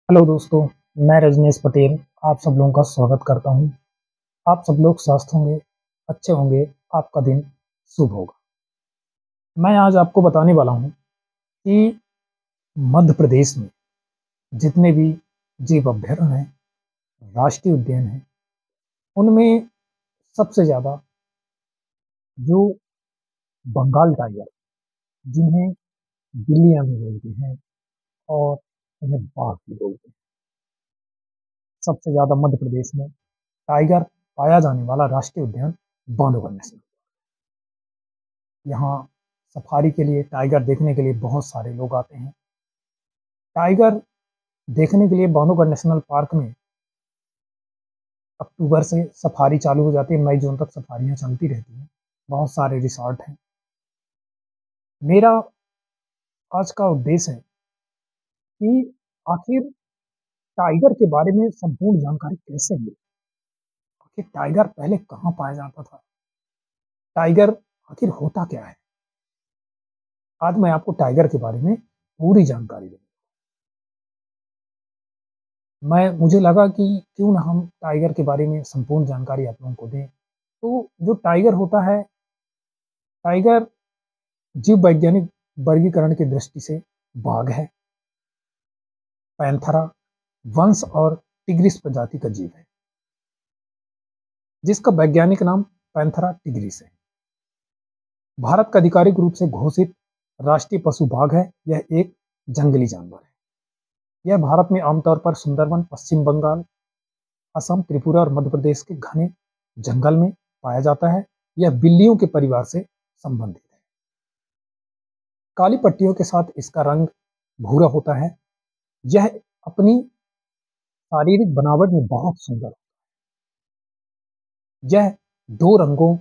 Hello दोस्तों, मैं रजनीश पटेल आप सब लोगों का स्वागत करता हूं। आप सब लोग स्वस्थ होंगे, अच्छे होंगे, आपका दिन शुभ होगा। मैं आज आपको बताने वाला हूं कि मध्य प्रदेश में जितने भी जीव अभयारण्य हैं, राष्ट्रीय उद्यान हैं, उनमें सबसे ज़्यादा जो बंगाल टाइगर, जिन्हें बिल्लियाँ भी बोलते हैं और उन्हें बाघ भी बोलते हैं, सबसे ज़्यादा मध्य प्रदेश में टाइगर पाया जाने वाला राष्ट्रीय उद्यान बांधवगढ़ नेशनल। यहाँ सफारी के लिए, टाइगर देखने के लिए बहुत सारे लोग आते हैं। टाइगर देखने के लिए बांधवगढ़ नेशनल पार्क में अक्टूबर से सफारी चालू हो जाती है, मई जून तक सफारियाँ चलती रहती हैं। बहुत सारे रिसॉर्ट हैं। मेरा आज का उद्देश्य है कि आखिर टाइगर के बारे में संपूर्ण जानकारी कैसे मिले, आखिर टाइगर पहले कहाँ पाया जाता था, टाइगर आखिर होता क्या है। आज मैं आपको टाइगर के बारे में पूरी जानकारी दूंगा। मुझे लगा कि क्यों ना हम टाइगर के बारे में संपूर्ण जानकारी आप लोगों को दें। तो जो टाइगर होता है, टाइगर जीव वैज्ञानिक वर्गीकरण की दृष्टि से बाघ है, पैंथरा वंश और टिग्रिस प्रजाति का जीव है, जिसका वैज्ञानिक नाम पैंथरा टिग्रिस है। भारत का आधिकारिक रूप से घोषित राष्ट्रीय पशु बाघ है। यह एक जंगली जानवर है। यह भारत में आमतौर पर सुंदरवन, पश्चिम बंगाल, असम, त्रिपुरा और मध्य प्रदेश के घने जंगल में पाया जाता है। यह बिल्लियों के परिवार से संबंधित है। काली पट्टियों के साथ इसका रंग भूरा होता है। यह अपनी शारीरिक बनावट में बहुत सुंदर है। यह दो रंगों,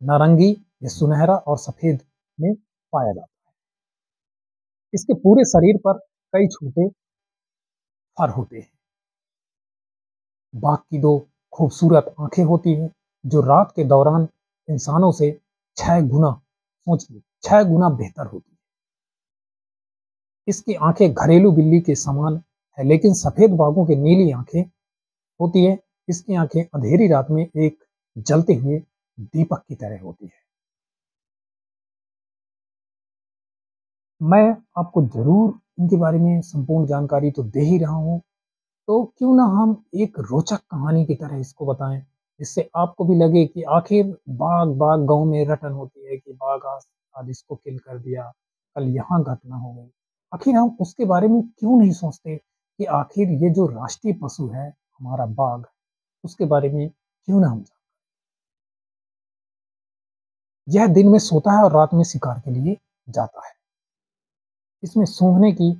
नारंगी या सुनहरा और सफेद में पाया जाता है। इसके पूरे शरीर पर कई छोटे फर होते हैं। बाघ की दो खूबसूरत आंखें होती हैं, जो रात के दौरान इंसानों से 6 गुना, सोचिए, 6 गुना बेहतर होती है। इसकी आंखें घरेलू बिल्ली के समान है, लेकिन सफेद बाघों की नीली आंखें होती है। इसकी आंखें अंधेरी रात में एक जलते हुए दीपक की तरह होती है। मैं आपको जरूर इनके बारे में संपूर्ण जानकारी तो दे ही रहा हूँ, तो क्यों ना हम एक रोचक कहानी की तरह इसको बताएं, जिससे आपको भी लगे कि आखिर बाघ बाघ गांव में रटन होती है कि बाघ आज आज इसको किल कर दिया, कल यहाँ घटना हो गई। आखिर हम उसके बारे में क्यों नहीं सोचते कि आखिर ये जो राष्ट्रीय पशु है हमारा बाघ, उसके बारे में क्यों ना हम जाने। यह दिन में सोता है और रात में शिकार के लिए जाता है। इसमें सूंघने की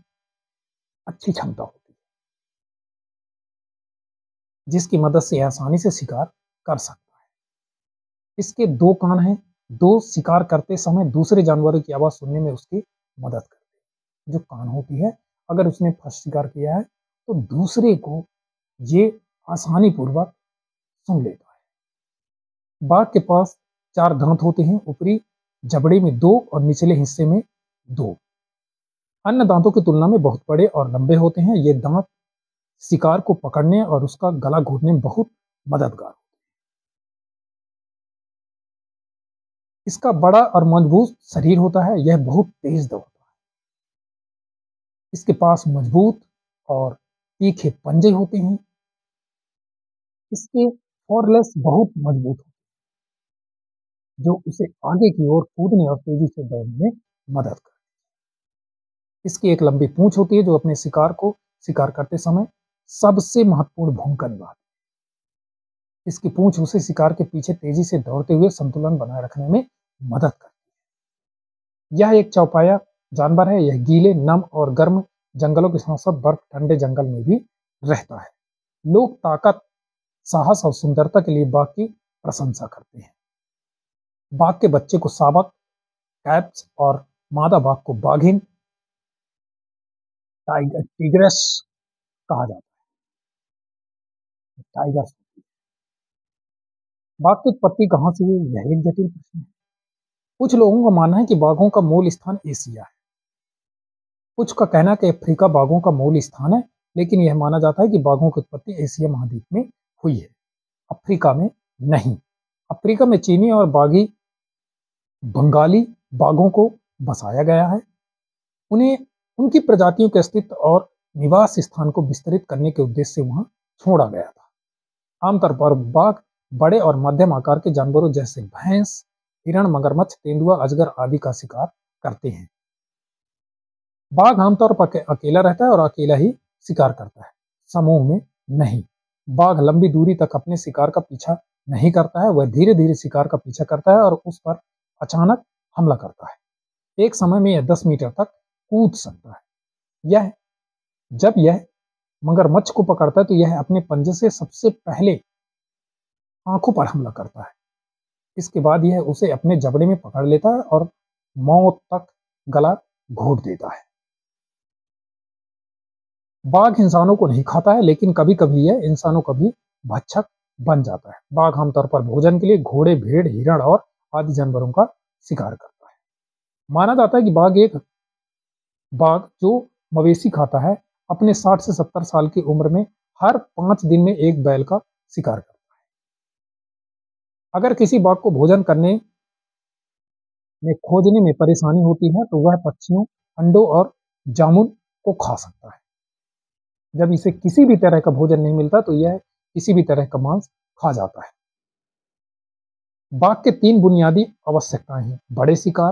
अच्छी क्षमता होती है, जिसकी मदद से आसानी से शिकार कर सकता है। इसके दो कान हैं, दो शिकार करते समय दूसरे जानवरों की आवाज सुनने में उसकी मदद करते हैं। जो कान होती है, अगर उसने फर्स्ट शिकार किया है तो दूसरे को ये आसानी पूर्वक सुन लेता है। बाघ के पास 4 दांत होते हैं, ऊपरी जबड़े में 2 और निचले हिस्से में 2। अन्य दांतों की तुलना में बहुत बड़े और लंबे होते हैं। ये दांत शिकार को पकड़ने और उसका गला घोटने में बहुत मददगार। इसका बड़ा और मजबूत शरीर होता है। यह बहुत तेज दौड़ता है। इसके पास मजबूत और तीखे पंजे होते हैं। इसके फोरलेस बहुत मजबूत होते हैं, जो उसे आगे की ओर कूदने और तेजी से दौड़ने में मदद करते हैं। इसकी एक लंबी पूंछ होती है, जो अपने शिकार को शिकार करते समय सबसे महत्वपूर्ण भूमिका निभाती है। इसकी पूंछ उसे शिकार के पीछे तेजी से दौड़ते हुए संतुलन बनाए रखने में मदद करती है। यह एक चौपाया जानवर है। यह गीले, नम और गर्म जंगलों के साथ साथ बर्फ ठंडे जंगल में भी रहता है। लोग ताकत, साहस और सुंदरता के लिए बाघ की प्रशंसा करते हैं। बाघ के बच्चे को शावक, कैप्स और मादा बाघ को बाघिन, टाइगर, टिग्रेस कहा जाता है। टाइगर, बाघ की उत्पत्ति कहाँ से हुई, यह एक जटिल प्रश्न है। कुछ लोगों का मानना है कि बाघों का मूल स्थान एशिया है। कुछ का कहना है कि अफ्रीका बाघों का मूल स्थान है। लेकिन यह माना जाता है कि बाघों की उत्पत्ति एशिया महाद्वीप में हुई है, अफ्रीका में नहीं। अफ्रीका में चीनी और बागी बंगाली बाघों को बसाया गया है। उन्हें उनकी प्रजातियों के अस्तित्व और निवास स्थान को विस्तृत करने के उद्देश्य से वहां छोड़ा गया था। आमतौर पर बाघ बड़े और मध्यम आकार के जानवरों जैसे भैंस, हिरण, मगरमच्छ, तेंदुआ, अजगर आदि का शिकार करते हैं। बाघ आमतौर पर अकेला रहता है और अकेला ही शिकार करता है, समूह में नहीं। बाघ लंबी दूरी तक अपने शिकार का पीछा नहीं करता है, वह धीरे धीरे शिकार का पीछा करता है और उस पर अचानक हमला करता है। एक समय में यह 10 मीटर तक कूद सकता है। जब यह मगरमच्छ को पकड़ता है तो यह अपने पंजे से सबसे पहले आंखों पर हमला करता है। इसके बाद यह उसे अपने जबड़े में पकड़ लेता है और मौत तक गला घोट देता है। बाघ इंसानों को नहीं खाता है, लेकिन कभी कभी यह इंसानों का भी भक्षक बन जाता है। बाघ आमतौर पर भोजन के लिए घोड़े, भेड़, हिरण और आदि जानवरों का शिकार करता है। माना जाता है कि बाघ जो मवेशी खाता है, अपने 60 से 70 साल की उम्र में हर 5 दिन में एक बैल का शिकार करता है। अगर किसी बाघ को भोजन करने में खोजने में परेशानी होती है तो वह पक्षियों, अंडों और जामुन को खा सकता है। जब इसे किसी भी तरह का भोजन नहीं मिलता तो यह किसी भी तरह का मांस खा जाता है। बाघ के 3 बुनियादी आवश्यकताएं हैं: बड़े शिकार,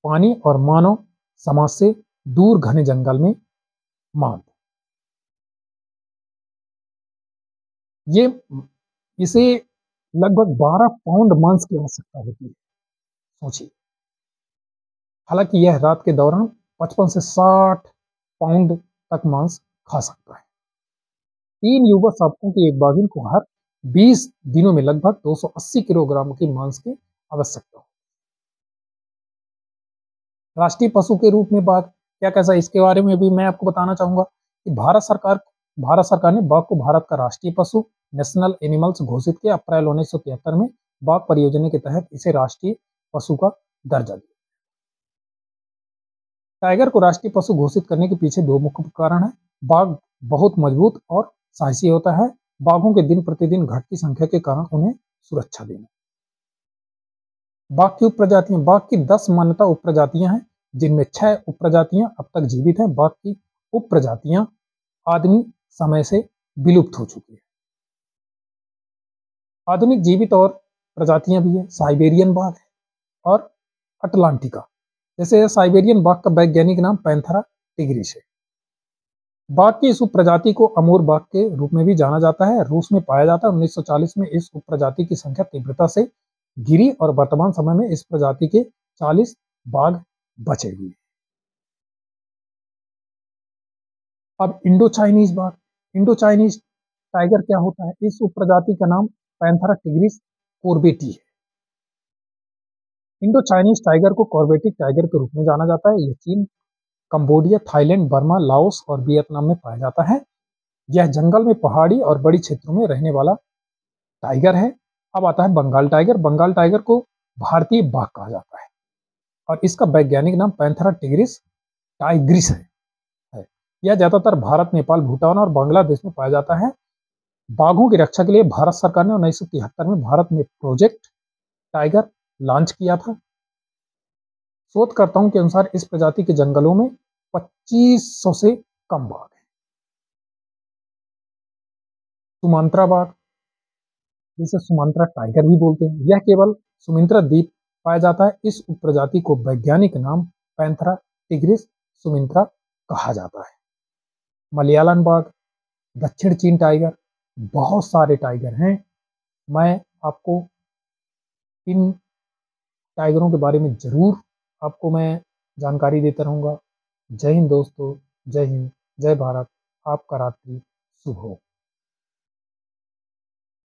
पानी और मानव समाज से दूर घने जंगल में मांग। ये इसे लगभग 12 पाउंड मांस की आवश्यकता होती है, सोचिए। हालांकि यह रात के दौरान 55 से 60 पाउंड तक मांस खा सकता है। 3 युवा शावकों की एक बाघिन को हर 20 दिनों में लगभग 280 किलोग्राम की मांस की आवश्यकता हो। राष्ट्रीय पशु के रूप में बाघ क्या कैसा, इसके बारे में भी मैं आपको बताना चाहूंगा कि भारत सरकार ने बाघ को भारत का राष्ट्रीय पशु, नेशनल एनिमल्स घोषित किया। अप्रैल 1973 में बाघ परियोजना के तहत इसे राष्ट्रीय पशु का दर्जा दिया। टाइगर को राष्ट्रीय पशु घोषित करने के पीछे 2 मुख्य कारण हैं। बाघ बहुत मजबूत और साहसी होता है। बाघों के दिन प्रतिदिन घटती संख्या के कारण उन्हें सुरक्षा देना। बाघ की उपप्रजातियां, बाघ की 10 मान्यता उपप्रजातियां हैं, जिनमें 6 उपप्रजातियां अब तक जीवित हैं। बाघ की उपप्रजातियां आदमी समय से विलुप्त हो चुकी है। आधुनिक जीवित और प्रजातियां भी है, साइबेरियन बाघ है और अटलांटिका। जैसे साइबेरियन बाघ का वैज्ञानिक नाम पैंथेरा टिग्रिस है। बाघ की इस उपप्रजाति को अमूर बाघ के रूप में भी जाना जाता है, रूस में पाया जाता है। 1940 में इस उपप्रजाति की संख्या तीव्रता से गिरी और वर्तमान समय में इस प्रजाति के 40 बाघ बचे हुए। अब इंडो चाइनीज बाघ, इंडो चाइनीज टाइगर क्या होता है? इस उपप्रजाति का नाम पैंथेरा टिग्रिस कोर्बेटी है। इंडो चाइनीज टाइगर को कॉर्बेटिक टाइगर के रूप में जाना जाता है। यह चीन, कंबोडिया, थाईलैंड, बर्मा, लाओस और वियतनाम में पाया जाता है। यह जंगल में, पहाड़ी और बड़ी क्षेत्रों में रहने वाला टाइगर है। अब आता है बंगाल टाइगर। बंगाल टाइगर को भारतीय बाघ कहा जाता है और इसका वैज्ञानिक नाम पैंथेरा टिग्रिस टाइग्रिस है। यह ज्यादातर भारत, नेपाल, भूटान और बांग्लादेश में पाया जाता है। बाघों की रक्षा के लिए भारत सरकार ने 1973 में भारत में प्रोजेक्ट टाइगर लॉन्च किया था। शोधकर्ताओं के अनुसार इस प्रजाति के जंगलों में 2500 से कम बाघ हैं। सुमात्रा बाघ, जिसे सुमात्रा टाइगर भी बोलते हैं, यह केवल सुमात्रा द्वीप पाया जाता है। इस उपप्रजाति को वैज्ञानिक नाम पैंथेरा टिग्रिस सुमात्रा कहा जाता है। मलयालन बाघ, दक्षिण चीन टाइगर, बहुत सारे टाइगर हैं। मैं आपको इन टाइगरों के बारे में जरूर आपको मैं जानकारी देता रहूंगा। जय हिंद दोस्तों, जय हिंद, जय भारत। आपका रात्रि शुभ हो।